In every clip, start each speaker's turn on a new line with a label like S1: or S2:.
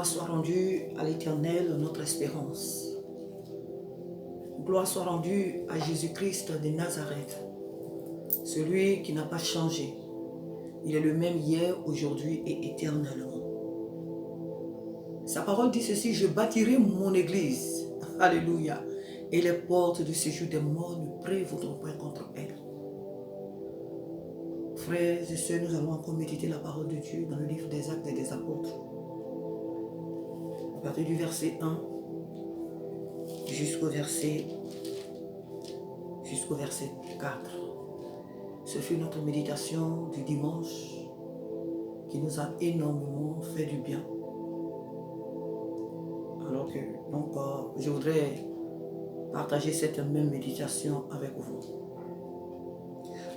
S1: Gloire soit rendue à l'Éternel, notre espérance. Gloire soit rendue à Jésus-Christ de Nazareth, celui qui n'a pas changé. Il est le même hier, aujourd'hui et éternellement. Sa parole dit ceci: je bâtirai mon église. Alléluia. Et les portes du séjour des morts ne prévaudront point contre elle. Frères et sœurs, nous allons encore méditer la parole de Dieu dans le livre des Actes et des Apôtres. À partir du verset 1 jusqu'au verset 4. Ce fut notre méditation du dimanche qui nous a énormément fait du bien. Alors que, je voudrais partager cette même méditation avec vous.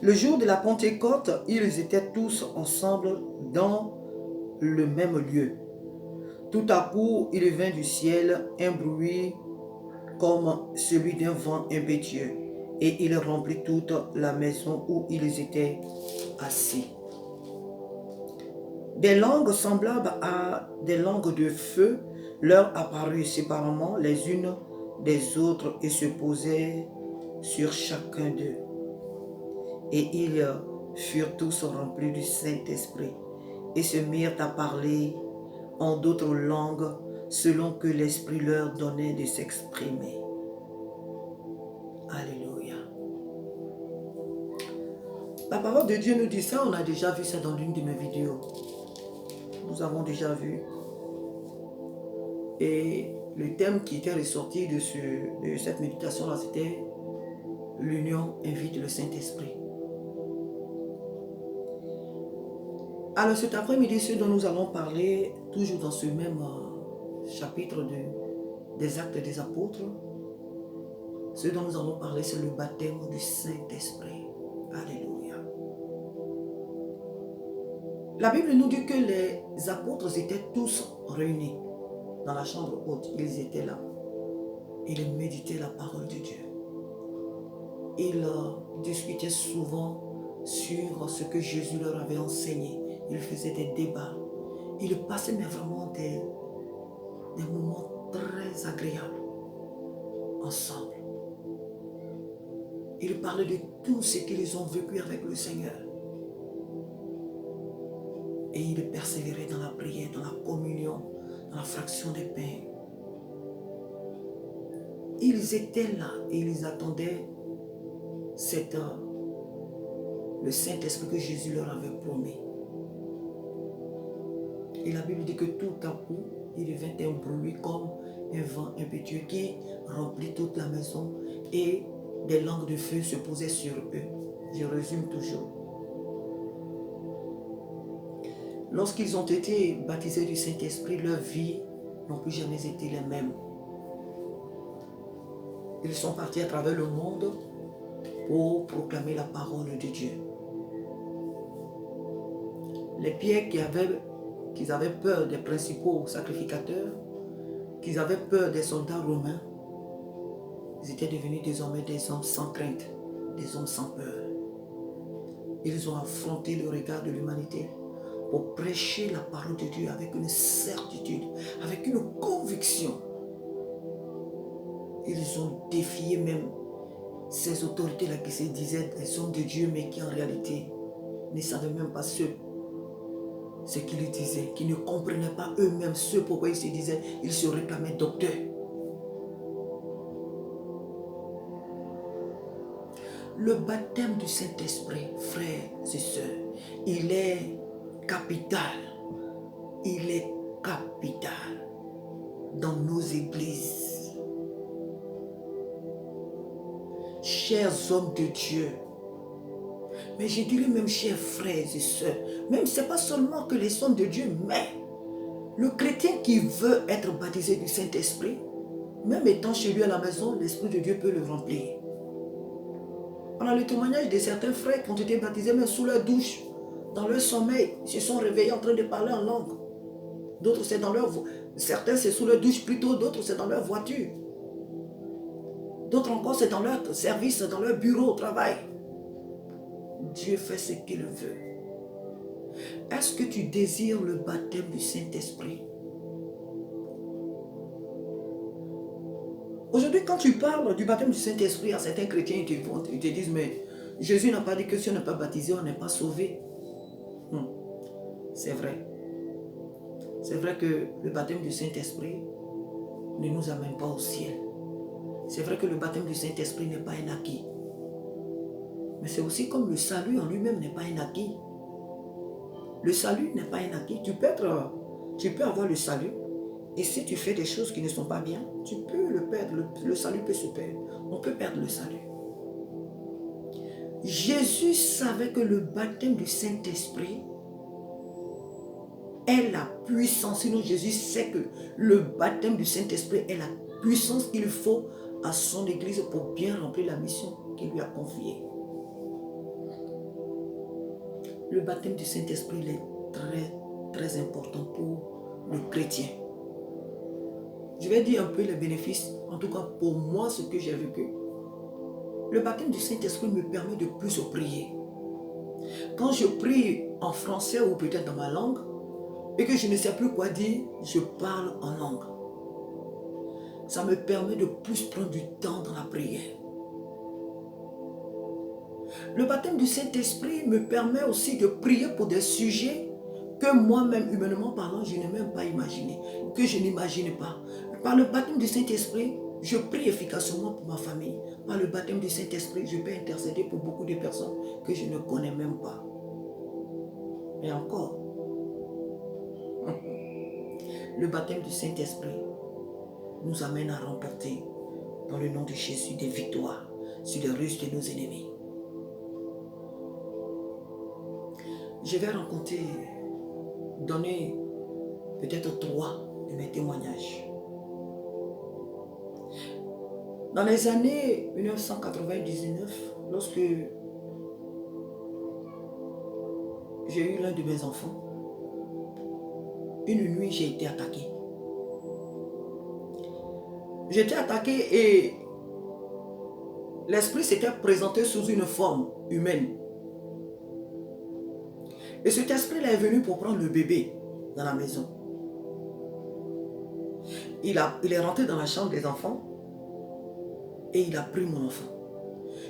S1: Le jour de la Pentecôte, ils étaient tous ensemble dans le même lieu. Tout à coup, il vint du ciel un bruit comme celui d'un vent impétueux, et il remplit toute la maison où ils étaient assis. Des langues semblables à des langues de feu leur apparurent séparément les unes des autres et se posaient sur chacun d'eux. Et ils furent tous remplis du Saint-Esprit et se mirent à parler en d'autres langues selon que l'Esprit leur donnait de s'exprimer. Alléluia. La parole de Dieu nous dit ça, on a déjà vu ça dans l'une de mes vidéos. Nous avons déjà vu. Et le thème qui était ressorti de cette méditation-là, c'était l'union invite le Saint-Esprit. Alors cet après-midi, ce dont nous allons parler, toujours dans ce même chapitre des Actes des Apôtres, ce dont nous allons parler, c'est le baptême du Saint-Esprit. Alléluia. La Bible nous dit que les apôtres étaient tous réunis dans la chambre haute. Ils étaient là. Ils méditaient la parole de Dieu. Ils discutaient souvent sur ce que Jésus leur avait enseigné. Ils faisaient des débats. Ils passaient mais vraiment des moments très agréables ensemble. Ils parlaient de tout ce qu'ils ont vécu avec le Seigneur. Et ils persévéraient dans la prière, dans la communion, dans la fraction des pains. Ils étaient là et ils attendaient le Saint-Esprit que Jésus leur avait promis. Et la Bible dit que tout à coup, il vint un bruit comme un vent impétueux qui remplit toute la maison et des langues de feu se posaient sur eux. Je résume toujours. Lorsqu'ils ont été baptisés du Saint-Esprit, leur vie n'ont plus jamais été les mêmes. Ils sont partis à travers le monde pour proclamer la parole de Dieu. Les Pierres qu'ils avaient peur des principaux sacrificateurs, qu'ils avaient peur des soldats romains, ils étaient devenus désormais des hommes sans crainte, des hommes sans peur. Ils ont affronté le regard de l'humanité pour prêcher la parole de Dieu avec une certitude, avec une conviction. Ils ont défié même ces autorités-là qui se disaient des hommes de Dieu, mais qui en réalité ne savaient même pas ce qu'ils disaient, qui ne comprenaient pas eux-mêmes ce pourquoi ils se disaient, ils se réclamaient docteurs. Le baptême du Saint-Esprit, frères et sœurs, il est capital. Il est capital dans nos églises. Chers hommes de Dieu, mais je dirais même chers frères et sœurs, même ce n'est pas seulement que les hommes de Dieu, mais le chrétien qui veut être baptisé du Saint-Esprit, même étant chez lui à la maison, l'Esprit de Dieu peut le remplir. On a le témoignage de certains frères qui ont été baptisés même sous leur douche, dans leur sommeil, ils se sont réveillés en train de parler en langue. D'autres c'est dans leur certains c'est sous leur douche plutôt, d'autres c'est dans leur voiture. D'autres encore c'est dans leur service, dans leur bureau au travail. Dieu fait ce qu'il veut. Est-ce que tu désires le baptême du Saint-Esprit? quand tu parles du baptême du Saint-Esprit à certains chrétiens, ils te disent, mais Jésus n'a pas dit que si on n'est pas baptisé, on n'est pas sauvé. C'est vrai. C'est vrai que le baptême du Saint-Esprit ne nous amène pas au ciel. C'est vrai que le baptême du Saint-Esprit n'est pas un acquis. Mais c'est aussi comme le salut en lui-même n'est pas un acquis. Le salut n'est pas un acquis. Tu peux avoir le salut. Et si tu fais des choses qui ne sont pas bien, tu peux le perdre. Le salut peut se perdre. On peut perdre le salut. Jésus savait que le baptême du Saint-Esprit est la puissance. Sinon, Jésus sait que le baptême du Saint-Esprit est la puissance qu'il faut à son Église pour bien remplir la mission qu'il lui a confiée. Le baptême du Saint-Esprit est très, très important pour le chrétien. Je vais dire un peu les bénéfices, en tout cas pour moi, ce que j'ai vécu. Le baptême du Saint-Esprit me permet de plus prier. Quand je prie en français ou peut-être dans ma langue, et que je ne sais plus quoi dire, je parle en langue. Ça me permet de plus prendre du temps dans la prière. Le baptême du Saint-Esprit me permet aussi de prier pour des sujets que moi-même, humainement parlant, je n'ai même pas imaginé, que je n'imagine pas. Par le baptême du Saint-Esprit, je prie efficacement pour ma famille. Par le baptême du Saint-Esprit, je peux intercéder pour beaucoup de personnes que je ne connais même pas. Et encore, le baptême du Saint-Esprit nous amène à remporter, dans le nom de Jésus, des victoires sur les ruses de nos ennemis. Je vais donner peut-être 3 de mes témoignages. Dans les années 1999, lorsque j'ai eu l'un de mes enfants, une nuit j'ai été attaqué. J'ai été attaqué et l'esprit s'était présenté sous une forme humaine. Et cet esprit-là est venu pour prendre le bébé dans la maison. Il est rentré dans la chambre des enfants et il a pris mon enfant.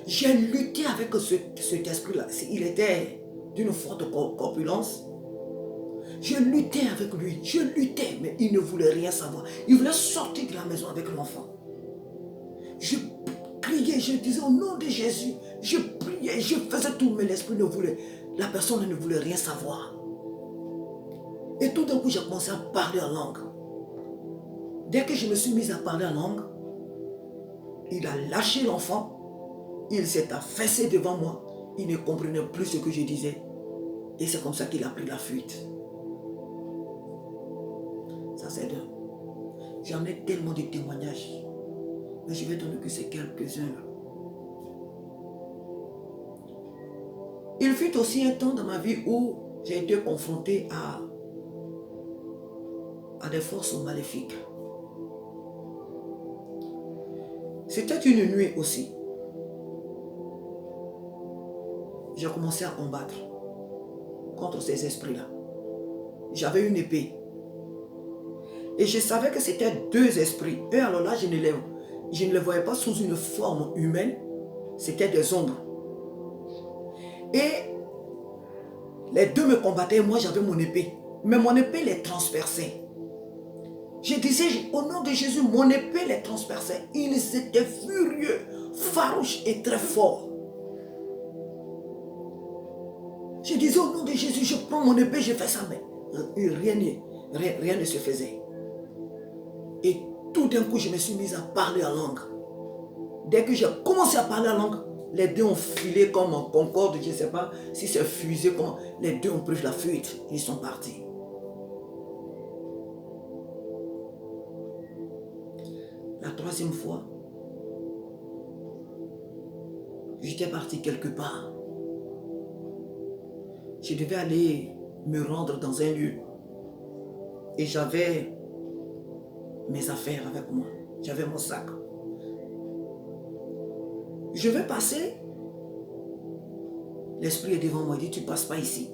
S1: J'ai lutté avec cet esprit-là. Il était d'une forte corpulence. Je luttais avec lui. Je luttais, mais il ne voulait rien savoir. Il voulait sortir de la maison avec l'enfant. Je criais, je disais au nom de Jésus. Je priais, je faisais tout, mais l'esprit ne voulait. La personne ne voulait rien savoir. Et tout d'un coup, j'ai commencé à parler en langue. Dès que je me suis mise à parler en langue, il a lâché l'enfant. Il s'est affaissé devant moi. Il ne comprenait plus ce que je disais. Et c'est comme ça qu'il a pris la fuite. Ça, c'est deux. J'en ai tellement de témoignages. Mais je vais donner que c'est quelques-uns. Il fut aussi un temps dans ma vie où j'ai été confronté à des forces maléfiques. C'était une nuit aussi. J'ai commencé à combattre contre ces esprits-là. J'avais une épée. Et je savais que c'était 2 esprits. Et alors là, je ne les voyais pas sous une forme humaine. C'était des ombres. Et les 2 me combattaient. Moi, j'avais mon épée. Mais mon épée les transperçait. Je disais, au nom de Jésus, mon épée les transperçait. Ils étaient furieux, farouches et très forts. Je disais, au nom de Jésus, je prends mon épée, je fais ça. Mais rien ne se faisait. Et tout d'un coup, je me suis mise à parler en langue. Dès que j'ai commencé à parler en langue, les 2 ont filé comme en concorde, je ne sais pas si c'est fusé, comment. Les 2 ont pris la fuite, ils sont partis. La 3e fois, j'étais parti quelque part. Je devais aller me rendre dans un lieu. Et j'avais mes affaires avec moi. J'avais mon sac. Je vais passer. L'esprit est devant moi. Il dit, tu ne passes pas ici.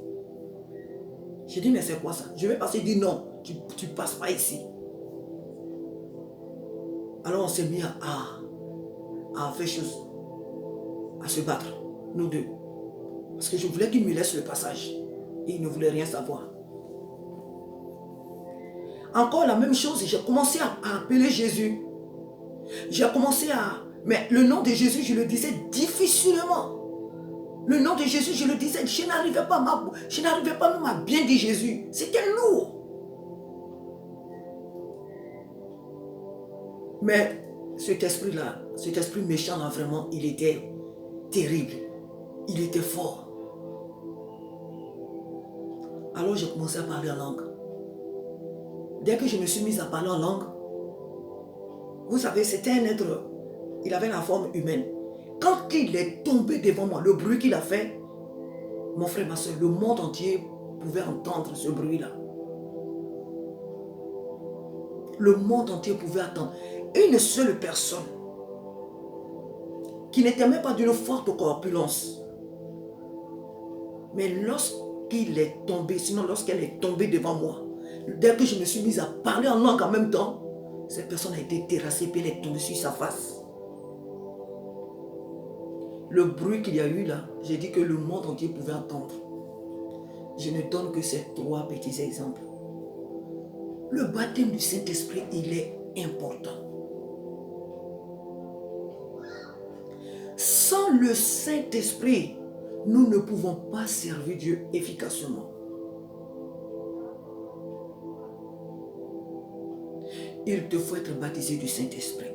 S1: J'ai dit, mais c'est quoi ça? Je vais passer. Il dit, non, tu ne passes pas ici. Alors on s'est mis à à faire chose, à se battre, nous deux. Parce que je voulais qu'il me laisse le passage. Et il ne voulait rien savoir. Encore la même chose, j'ai commencé à appeler Jésus. J'ai commencé à... Mais le nom de Jésus, je le disais difficilement. Le nom de Jésus, je le disais, je n'arrivais pas même à bien dire Jésus. C'était lourd. Mais cet esprit-là, cet esprit méchant, là, vraiment, il était terrible. Il était fort. Alors j'ai commencé à parler en langue. Dès que je me suis mise à parler en langue, vous savez, c'était un être, il avait la forme humaine. Quand il est tombé devant moi, le bruit qu'il a fait, mon frère, ma soeur, le monde entier pouvait entendre ce bruit-là. Le monde entier pouvait attendre. Une seule personne qui n'était même pas d'une forte corpulence. Mais lorsqu'il est tombé, sinon lorsqu'elle est tombée devant moi, dès que je me suis mise à parler en langue en même temps, cette personne a été terrassée puis elle est tombée sur sa face. Le bruit qu'il y a eu là, j'ai dit que le monde entier pouvait entendre. Je ne donne que ces 3 petits exemples. Le baptême du Saint-Esprit, il est important. Sans le Saint-Esprit, nous ne pouvons pas servir Dieu efficacement. Il te faut être baptisé du Saint-Esprit.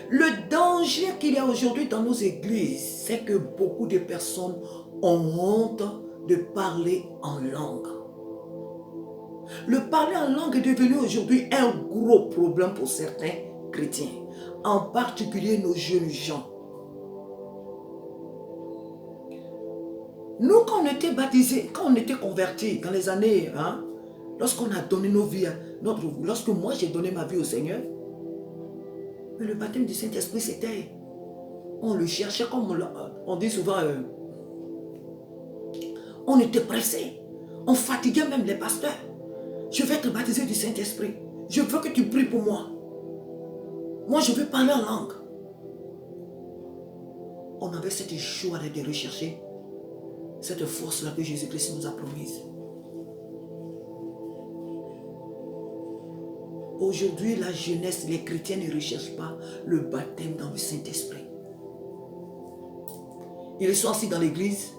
S1: Le danger qu'il y a aujourd'hui dans nos églises, c'est que beaucoup de personnes ont honte de parler en langue. Le parler en langue est devenu aujourd'hui un gros problème pour certains chrétiens, en particulier nos jeunes gens. Nous, quand on était baptisés, quand on était convertis dans les années, lorsqu'on a donné nos vies, lorsque moi j'ai donné ma vie au Seigneur, mais le baptême du Saint-Esprit, c'était, on le cherchait comme on dit souvent, on était pressé, on fatiguait même les pasteurs. Je vais être baptisé du Saint-Esprit. Je veux que tu pries pour moi. Moi, je veux parler en langue. On avait cette joie de rechercher cette force-là que Jésus-Christ nous a promise. Aujourd'hui, la jeunesse, les chrétiens ne recherchent pas le baptême dans le Saint-Esprit. Ils sont assis dans l'église,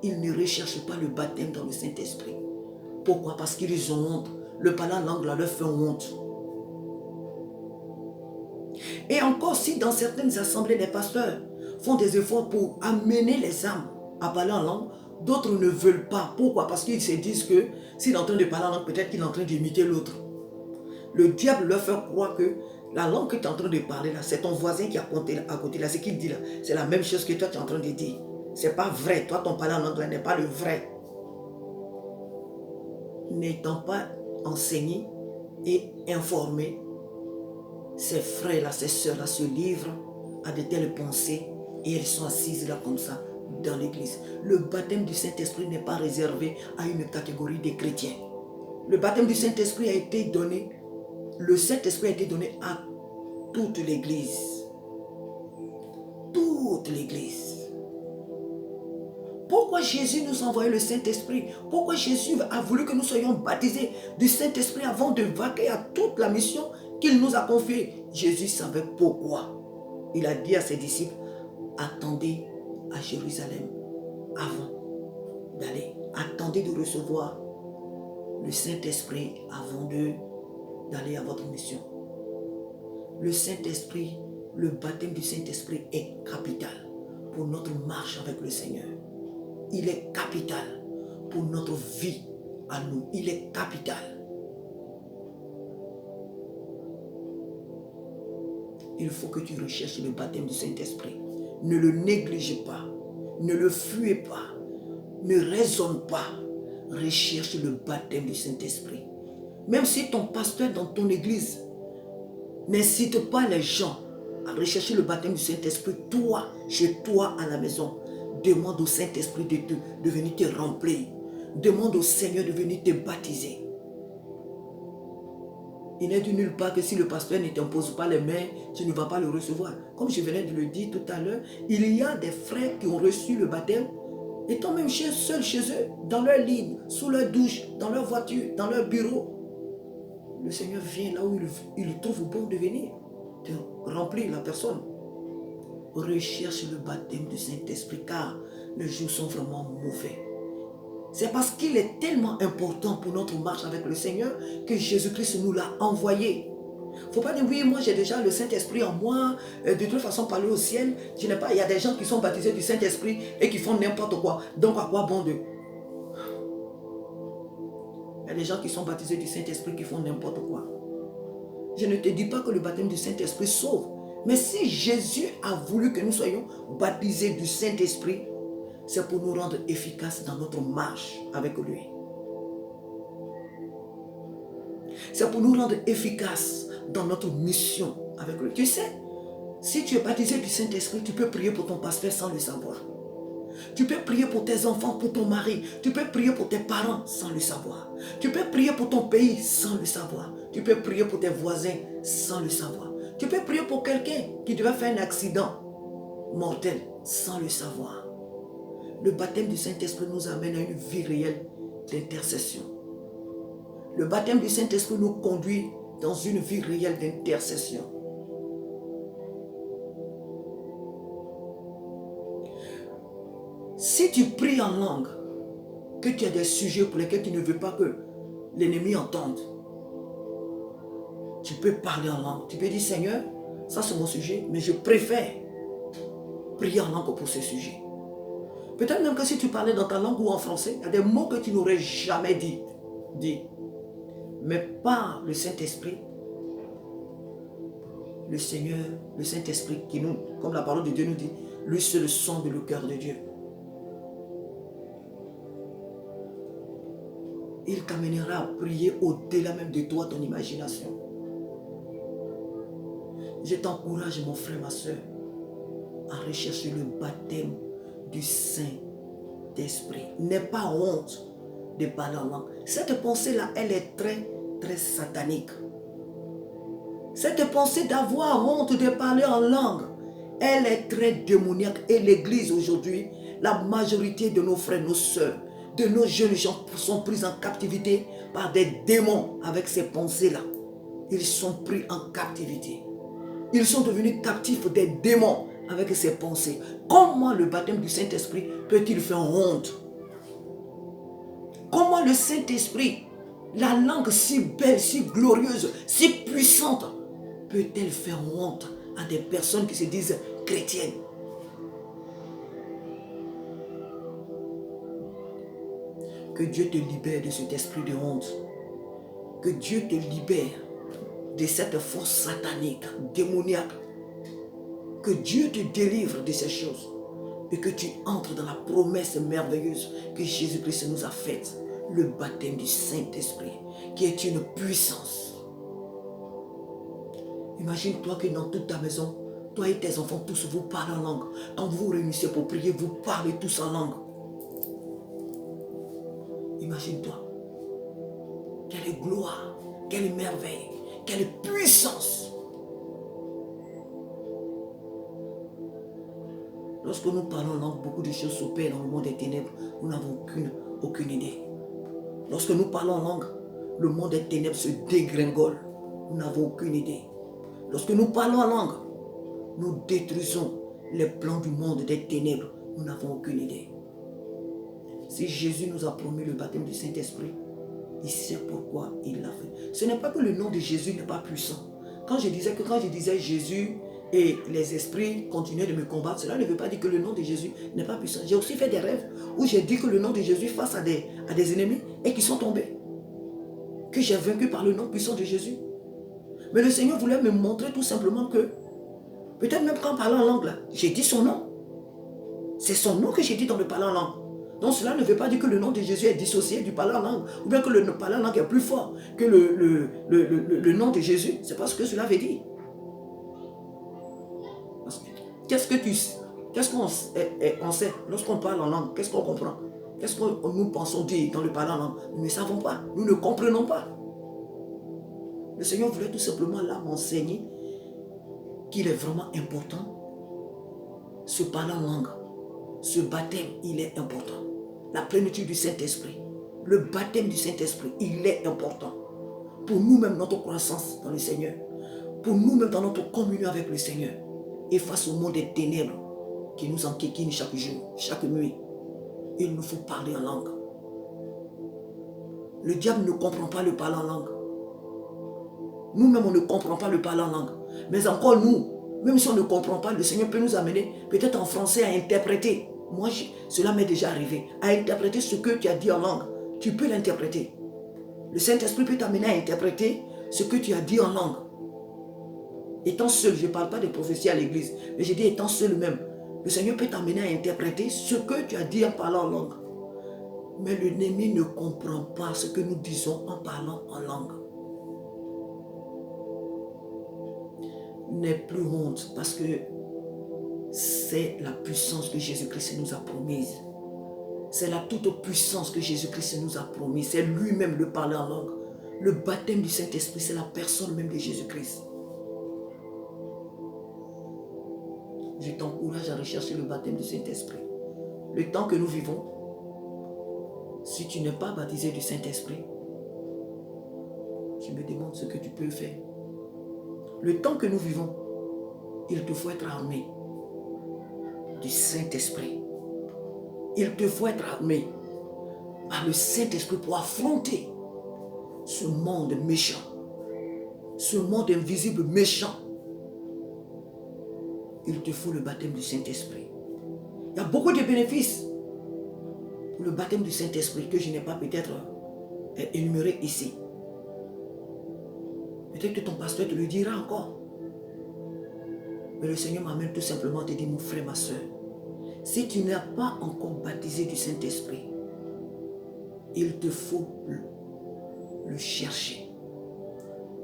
S1: ils ne recherchent pas le baptême dans le Saint-Esprit. Pourquoi? Parce qu'ils ont honte. Le parler en langue là, leur fait honte. Et encore, si dans certaines assemblées, les pasteurs font des efforts pour amener les âmes à parler en langue, d'autres ne veulent pas. Pourquoi? Parce qu'ils se disent que s'il est en train de parler en langue, peut-être qu'il est en train d'imiter l'autre. Le diable leur fait croire que la langue que tu es en train de parler là, c'est ton voisin qui est à côté là, ce qu'il dit là, c'est la même chose que toi tu es en train de dire. C'est pas vrai. Toi, ton parler en langue là n'est pas le vrai. N'étant pas enseigné et informé, ces frères-là, ces sœurs-là se livrent à de telles pensées et elles sont assises là comme ça dans l'église. Le baptême du Saint-Esprit n'est pas réservé à une catégorie de chrétiens. Le baptême du Saint-Esprit a été donné, le Saint-Esprit a été donné à toute l'église. Toute l'église. Pourquoi Jésus nous a envoyé le Saint-Esprit? Pourquoi Jésus a voulu que nous soyons baptisés du Saint-Esprit avant de vaquer à toute la mission qu'il nous a confiée? Jésus savait pourquoi. Il a dit à ses disciples, attendez à Jérusalem avant d'aller. Attendez de recevoir le Saint-Esprit avant d'aller à votre mission. Le Saint-Esprit, le baptême du Saint-Esprit est capital pour notre marche avec le Seigneur. Il est capital pour notre vie à nous. Il est capital. Il faut que tu recherches le baptême du Saint-Esprit. Ne le néglige pas. Ne le fuis pas. Ne raisonne pas. Recherche le baptême du Saint-Esprit. Même si ton pasteur dans ton église n'incite pas les gens à rechercher le baptême du Saint-Esprit, toi, chez toi à la maison, demande au Saint-Esprit de venir te remplir. Demande au Seigneur de venir te baptiser. Il n'est dit nulle part que si le pasteur ne t'impose pas les mains, tu ne vas pas le recevoir. Comme je venais de le dire tout à l'heure, il y a des frères qui ont reçu le baptême, étant même seuls chez eux, dans leur lit, sous leur douche, dans leur voiture, dans leur bureau. Le Seigneur vient là où il trouve bon de venir, de remplir la personne. Recherche le baptême du Saint-Esprit car les jours sont vraiment mauvais. C'est parce qu'il est tellement important pour notre marche avec le Seigneur que Jésus-Christ nous l'a envoyé. Il ne faut pas dire, oui, moi j'ai déjà le Saint-Esprit en moi, de toute façon, parler au ciel, je n'ai pas. Il y a des gens qui sont baptisés du Saint-Esprit et qui font n'importe quoi. Donc à quoi bon d'eux? Il y a des gens qui sont baptisés du Saint-Esprit qui font n'importe quoi. Je ne te dis pas que le baptême du Saint-Esprit sauve. Mais si Jésus a voulu que nous soyons baptisés du Saint-Esprit, c'est pour nous rendre efficaces dans notre marche avec lui. C'est pour nous rendre efficaces dans notre mission avec lui. Tu sais, si tu es baptisé du Saint-Esprit, tu peux prier pour ton pasteur sans le savoir. Tu peux prier pour tes enfants, pour ton mari. Tu peux prier pour tes parents sans le savoir. Tu peux prier pour ton pays sans le savoir. Tu peux prier pour tes voisins sans le savoir. Tu peux prier pour quelqu'un qui devait faire un accident mortel sans le savoir. Le baptême du Saint-Esprit nous amène à une vie réelle d'intercession. Le baptême du Saint-Esprit nous conduit dans une vie réelle d'intercession. Si tu pries en langue, que tu as des sujets pour lesquels tu ne veux pas que l'ennemi entende, tu peux parler en langue. Tu peux dire, Seigneur, ça c'est mon sujet, mais je préfère prier en langue pour ce sujet. Peut-être même que si tu parlais dans ta langue ou en français, il y a des mots que tu n'aurais jamais dit. Mais par le Saint-Esprit, le Seigneur, le Saint-Esprit qui nous, comme la parole de Dieu nous dit, lui c'est le son de le cœur de Dieu. Il t'amènera à prier au-delà même de toi, ton imagination. Je t'encourage, mon frère, ma soeur, à rechercher le baptême du Saint-Esprit. N'aie pas honte de parler en langue. Cette pensée-là, elle est très, très satanique. Cette pensée d'avoir honte de parler en langue, elle est très démoniaque. Et l'Église aujourd'hui, la majorité de nos frères, nos sœurs, de nos jeunes gens sont pris en captivité par des démons avec ces pensées-là. Ils sont pris en captivité. Ils sont devenus captifs des démons avec ces pensées. Comment le baptême du Saint-Esprit peut-il faire honte? Comment le Saint-Esprit, la langue si belle, si glorieuse, si puissante, peut-elle faire honte à des personnes qui se disent chrétiennes? Que Dieu te libère de cet esprit de honte. Que Dieu te libère de cette force satanique, démoniaque. Que Dieu te délivre de ces choses. Et que tu entres dans la promesse merveilleuse que Jésus-Christ nous a faite. Le baptême du Saint-Esprit, qui est une puissance. Imagine-toi que dans toute ta maison, toi et tes enfants, tous vous parlez en langue. Quand vous vous réunissez pour prier, vous parlez tous en langue. Imagine-toi. Quelle gloire, quelle merveille, quelle puissance. Lorsque nous parlons en langue, beaucoup de choses s'opèrent dans le monde des ténèbres. Nous n'avons aucune idée. Lorsque nous parlons en langue, le monde des ténèbres se dégringole. Nous n'avons aucune idée. Lorsque nous parlons en langue, nous détruisons les plans du monde des ténèbres. Nous n'avons aucune idée. Si Jésus nous a promis le baptême du Saint-Esprit, il sait pourquoi il l'a fait. Ce n'est pas que le nom de Jésus n'est pas puissant. Quand je disais Jésus et les esprits continuaient de me combattre, cela ne veut pas dire que le nom de Jésus n'est pas puissant. J'ai aussi fait des rêves où j'ai dit que le nom de Jésus face à des ennemis et qui sont tombés. Que j'ai vaincu par le nom puissant de Jésus. Mais le Seigneur voulait me montrer tout simplement que, peut-être même quand parlant en langue, là, j'ai dit son nom. C'est son nom que j'ai dit dans le parler en langue. Donc cela ne veut pas dire que le nom de Jésus est dissocié du parler en langue, ou bien que le parler en langue est plus fort que le nom de Jésus. C'est pas ce que cela veut dire. Qu'est-ce qu'on sait lorsqu'on parle en langue? Qu'est-ce qu'on comprend? Qu'est-ce que nous pensons dire dans le parler en langue? Nous ne savons pas, nous ne comprenons pas. Le Seigneur voulait tout simplement là m'enseigner qu'il est vraiment important. Ce parler en langue, ce baptême, il est important. La plénitude du Saint-Esprit, le baptême du Saint-Esprit, il est important. Pour nous-mêmes, notre croissance dans le Seigneur. Pour nous-mêmes, dans notre communion avec le Seigneur. Et face au monde des ténèbres qui nous enquiquinent chaque jour, chaque nuit. Il nous faut parler en langue. Le diable ne comprend pas le parler en langue. Nous-mêmes, on ne comprend pas le parler en langue. Mais encore nous, même si on ne comprend pas, le Seigneur peut nous amener, peut-être en français, à interpréter. Moi, cela m'est déjà arrivé. À interpréter ce que tu as dit en langue. Tu peux l'interpréter. Le Saint-Esprit peut t'amener à interpréter ce que tu as dit en langue. Étant seul, je ne parle pas de prophétie à l'église, mais je dis étant seul même. Le Seigneur peut t'amener à interpréter ce que tu as dit en parlant en langue. Mais l'ennemi ne comprend pas ce que nous disons en parlant en langue. N'aie plus honte parce que c'est la puissance que Jésus-Christ nous a promise. C'est la toute puissance que Jésus-Christ nous a promis. C'est lui-même le parler en langue. Le baptême du Saint-Esprit, c'est la personne même de Jésus-Christ. Je t'encourage à rechercher le baptême du Saint-Esprit. Le temps que nous vivons, si tu n'es pas baptisé du Saint-Esprit, je me demande ce que tu peux faire. Le temps que nous vivons, il te faut être armé du Saint-Esprit. Il te faut être armé par le Saint-Esprit pour affronter ce monde méchant, ce monde invisible méchant. Il te faut le baptême du Saint-Esprit. Il y a beaucoup de bénéfices pour le baptême du Saint-Esprit que je n'ai pas peut-être énuméré ici. Peut-être que ton pasteur te le dira encore. Mais le Seigneur m'amène tout simplement à te dire, mon frère, ma soeur, si tu n'as pas encore baptisé du Saint-Esprit, il te faut le chercher.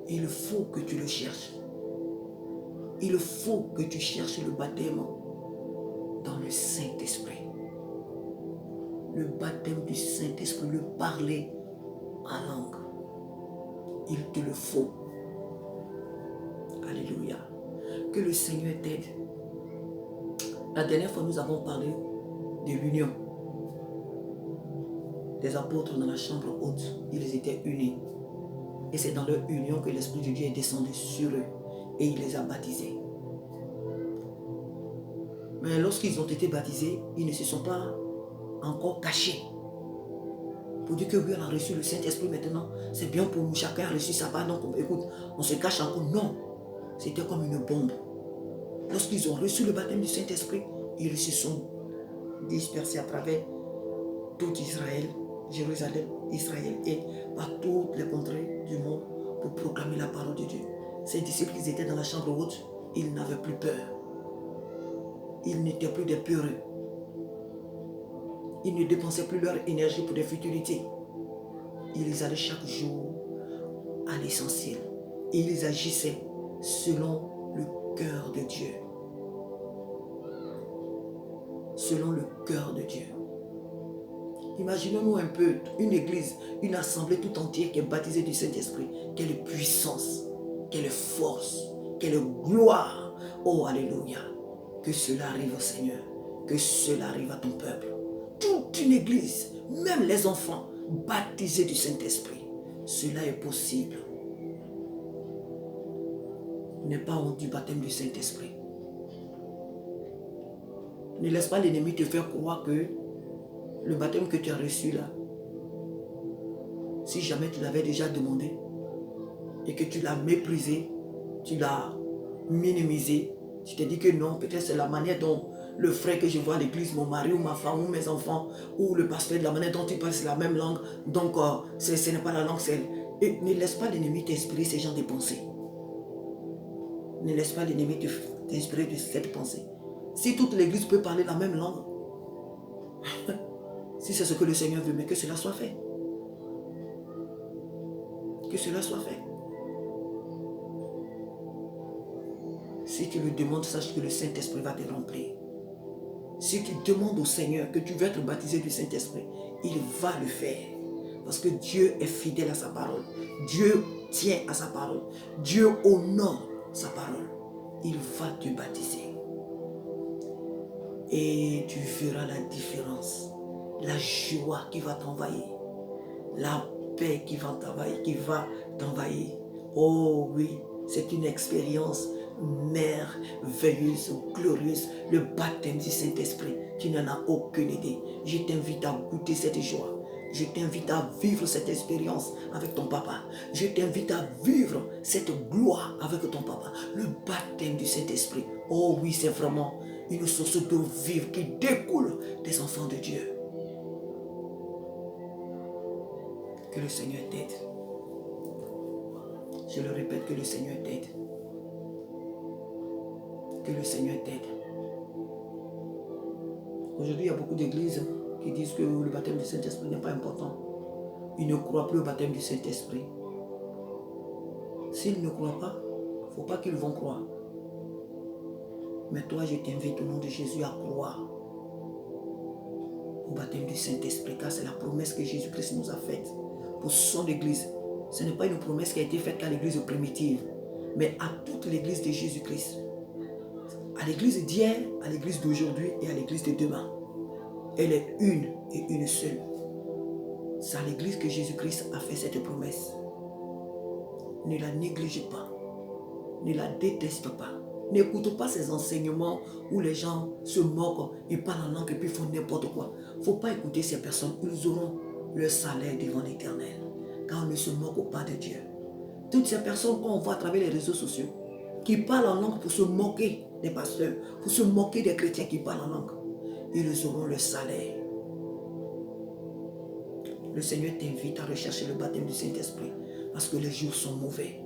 S1: Il faut que tu le cherches. Il faut que tu cherches le baptême dans le Saint-Esprit. Le baptême du Saint-Esprit, le parler en langue. Il te le faut. Alléluia. Que le Seigneur t'aide. La dernière fois, nous avons parlé de l'union des apôtres dans la chambre haute. Ils étaient unis. Et c'est dans leur union que l'Esprit de Dieu est descendu sur eux. Et il les a baptisés. Mais lorsqu'ils ont été baptisés, ils ne se sont pas encore cachés. Pour dire que oui, on a reçu le Saint-Esprit maintenant, c'est bien pour nous, chacun a reçu sa part, donc écoute, on se cache encore. Non, c'était comme une bombe. Lorsqu'ils ont reçu le baptême du Saint-Esprit, ils se sont dispersés à travers tout Israël, Jérusalem, Israël et par toutes les contrées du monde pour proclamer la parole de Dieu. Ces disciples, ils étaient dans la chambre haute, ils n'avaient plus peur. Ils n'étaient plus des peureux. Ils ne dépensaient plus leur énergie pour des futilités. Ils allaient chaque jour à l'essentiel. Et ils agissaient selon le cœur de Dieu. Selon le cœur de Dieu. Imaginons-nous un peu une église, une assemblée tout entière qui est baptisée du Saint-Esprit. Quelle puissance, quelle force, quelle gloire. Oh, alléluia. Que cela arrive au Seigneur. Que cela arrive à ton peuple. Toute une église, même les enfants, baptisés du Saint-Esprit. Cela est possible. N'aie pas honte du baptême du Saint-Esprit. Ne laisse pas l'ennemi te faire croire que le baptême que tu as reçu là, si jamais tu l'avais déjà demandé et que tu l'as méprisé, tu l'as minimisé, tu t'es dit que non, peut-être c'est la manière dont le frère que je vois à l'église, mon mari ou ma femme ou mes enfants, ou le pasteur, de la manière dont il parle, c'est la même langue, donc ce n'est pas la langue, c'est... Et ne laisse pas l'ennemi t'inspirer ces genres de pensées. Ne laisse pas l'ennemi t'inspirer de cette pensée. Si toute l'église peut parler la même langue, si c'est ce que le Seigneur veut, mais que cela soit fait. Que cela soit fait. Si tu le demandes, sache que le Saint-Esprit va te remplir. Si tu demandes au Seigneur que tu veux être baptisé du Saint-Esprit, il va le faire. Parce que Dieu est fidèle à sa parole. Dieu tient à sa parole. Dieu honore sa parole. Il va te baptiser. Et tu verras la différence. La joie qui va t'envahir. La paix qui va t'envahir. Oh oui, c'est une expérience merveilleuse, glorieuse. Le baptême du Saint-Esprit. Tu n'en as aucune idée. Je t'invite à goûter cette joie. Je t'invite à vivre cette expérience avec ton papa. Je t'invite à vivre cette gloire avec ton papa. Le baptême du Saint-Esprit. Oh oui, c'est vraiment une source d'eau vive qui découle des enfants de Dieu. Que le Seigneur t'aide. Je le répète, que le Seigneur t'aide. Que le Seigneur t'aide. Aujourd'hui, il y a beaucoup d'églises qui disent que le baptême du Saint-Esprit n'est pas important. Ils ne croient plus au baptême du Saint-Esprit. S'ils ne croient pas, il ne faut pas qu'ils vont croire. Mais toi, je t'invite au nom de Jésus à croire au baptême du Saint-Esprit, car c'est la promesse que Jésus-Christ nous a faite pour son église. Ce n'est pas une promesse qui a été faite à l'église primitive, mais à toute l'église de Jésus-Christ. À l'église d'hier, à l'église d'aujourd'hui et à l'église de demain. Elle est une et une seule. C'est à l'église que Jésus-Christ a fait cette promesse. Ne la négligez pas. Ne la déteste pas. N'écoute pas ces enseignements où les gens se moquent, ils parlent en langue et puis font n'importe quoi. Il ne faut pas écouter ces personnes. Ils auront leur salaire devant l'Éternel. Car on ne se moque pas de Dieu. Toutes ces personnes qu'on voit à travers les réseaux sociaux, qui parlent en langue pour se moquer des pasteurs, pour se moquer des chrétiens qui parlent en langue, ils auront le salaire. Le Seigneur t'invite à rechercher le baptême du Saint-Esprit parce que les jours sont mauvais.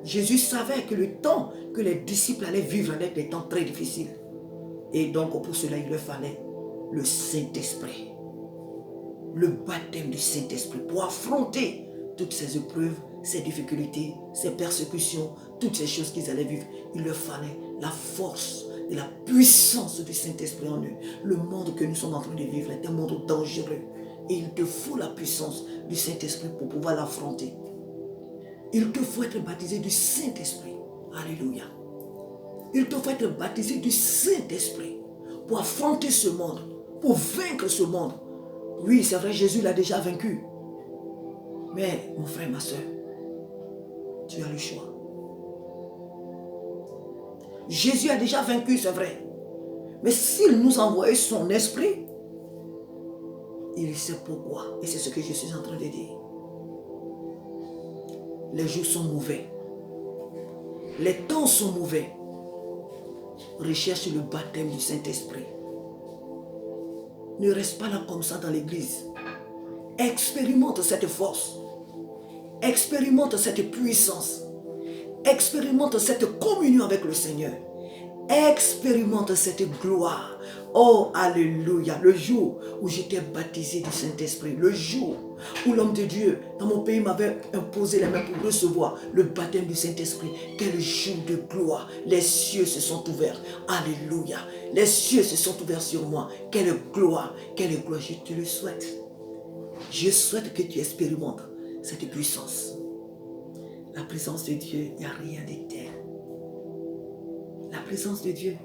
S1: Jésus savait que le temps que les disciples allaient vivre allait être des temps très difficiles. Et donc pour cela, il leur fallait le Saint-Esprit. Le baptême du Saint-Esprit pour affronter toutes ces épreuves, ces difficultés, ces persécutions, toutes ces choses qu'ils allaient vivre. Il leur fallait la force et la puissance du Saint-Esprit en eux. Le monde que nous sommes en train de vivre est un monde dangereux. Et il te faut la puissance du Saint-Esprit pour pouvoir l'affronter. Il te faut être baptisé du Saint-Esprit. Alléluia. Il te faut être baptisé du Saint-Esprit pour affronter ce monde, pour vaincre ce monde. Oui, c'est vrai, Jésus l'a déjà vaincu. Mais, mon frère, ma soeur, tu as le choix. Jésus a déjà vaincu, c'est vrai. Mais s'il nous envoyait son esprit, il sait pourquoi. Et c'est ce que je suis en train de dire. Les jours sont mauvais. Les temps sont mauvais. Recherche le baptême du Saint-Esprit. Ne reste pas là comme ça dans l'église. Expérimente cette force. Expérimente cette puissance. Expérimente cette communion avec le Seigneur. Expérimente cette gloire. Oh, alléluia. Le jour où j'étais baptisé du Saint-Esprit, le jour où l'homme de Dieu dans mon pays m'avait imposé les mains pour recevoir le baptême du Saint-Esprit, quel jour de gloire. Les cieux se sont ouverts. Alléluia. Les cieux se sont ouverts sur moi. Quelle gloire, je te le souhaite. Je souhaite que tu expérimentes cette puissance. La présence de Dieu, il n'y a rien de tel. La présence de Dieu,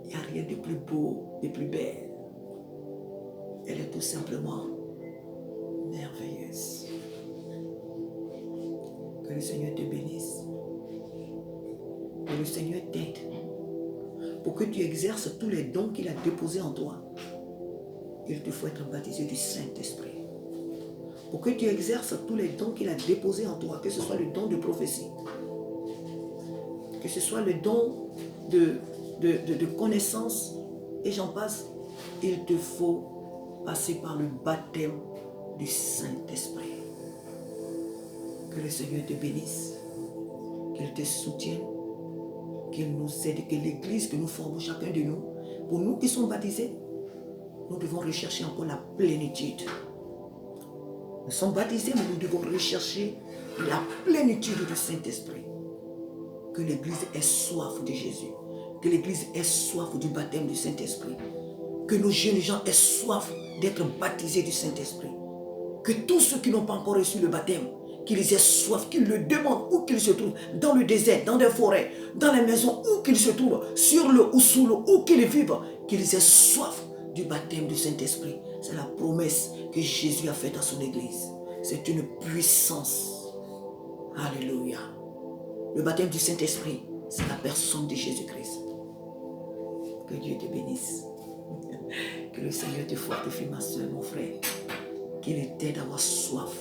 S1: il n'y a rien de plus beau, de plus belle. Elle est tout simplement merveilleuse. Que le Seigneur te bénisse. Que le Seigneur t'aide. Pour que tu exerces tous les dons qu'il a déposés en toi, il te faut être baptisé du Saint-Esprit. Pour que tu exerces tous les dons qu'il a déposés en toi, que ce soit le don de prophétie, que ce soit le don de connaissance, et j'en passe, il te faut passer par le baptême du Saint-Esprit. Que le Seigneur te bénisse, qu'il te soutienne, qu'il nous aide, que l'église que nous formons chacun de nous, pour nous qui sommes baptisés, nous devons rechercher encore la plénitude. Nous sommes baptisés, mais nous devons rechercher la plénitude du Saint-Esprit. Que l'église ait soif de Jésus. Que l'église ait soif du baptême du Saint-Esprit. Que nos jeunes gens aient soif d'être baptisés du Saint-Esprit. Que tous ceux qui n'ont pas encore reçu le baptême, qu'ils aient soif, qu'ils le demandent où qu'ils se trouvent, dans le désert, dans des forêts, dans les maisons, où qu'ils se trouvent, sur l'eau ou sous l'eau, où qu'ils vivent, qu'ils aient soif du baptême du Saint-Esprit. C'est la promesse que Jésus a faite à son Église. C'est une puissance. Alléluia. Le baptême du Saint-Esprit, c'est la personne de Jésus-Christ. Que Dieu te bénisse. Que le Seigneur te fortifie, ma soeur, mon frère. Qu'il t'aide à avoir soif.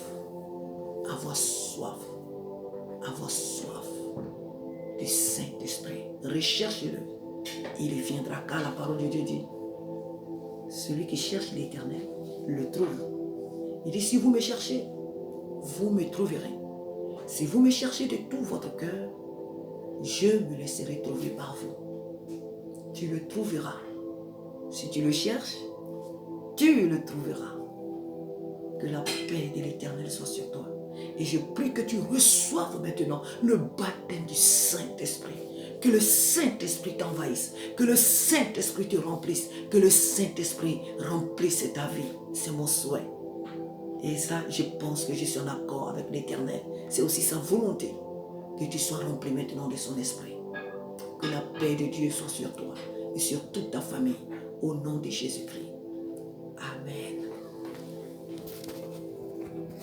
S1: Avoir soif. Avoir soif du Saint-Esprit. Recherche-le. Il viendra, car la parole de Dieu dit, celui qui cherche l'Éternel le trouve. Il dit, si vous me cherchez, vous me trouverez. Si vous me cherchez de tout votre cœur, je me laisserai trouver par vous. Tu le trouveras. Si tu le cherches, tu le trouveras. Que la paix de l'Éternel soit sur toi. Et je prie que tu reçoives maintenant le baptême du Saint-Esprit. Que le Saint-Esprit t'envahisse. Que le Saint-Esprit te remplisse. Que le Saint-Esprit remplisse ta vie. C'est mon souhait. Et ça, je pense que je suis en accord avec l'Éternel. C'est aussi sa volonté que tu sois rempli maintenant de son esprit. Que la paix de Dieu soit sur toi et sur toute ta famille. Au nom de Jésus-Christ. Amen.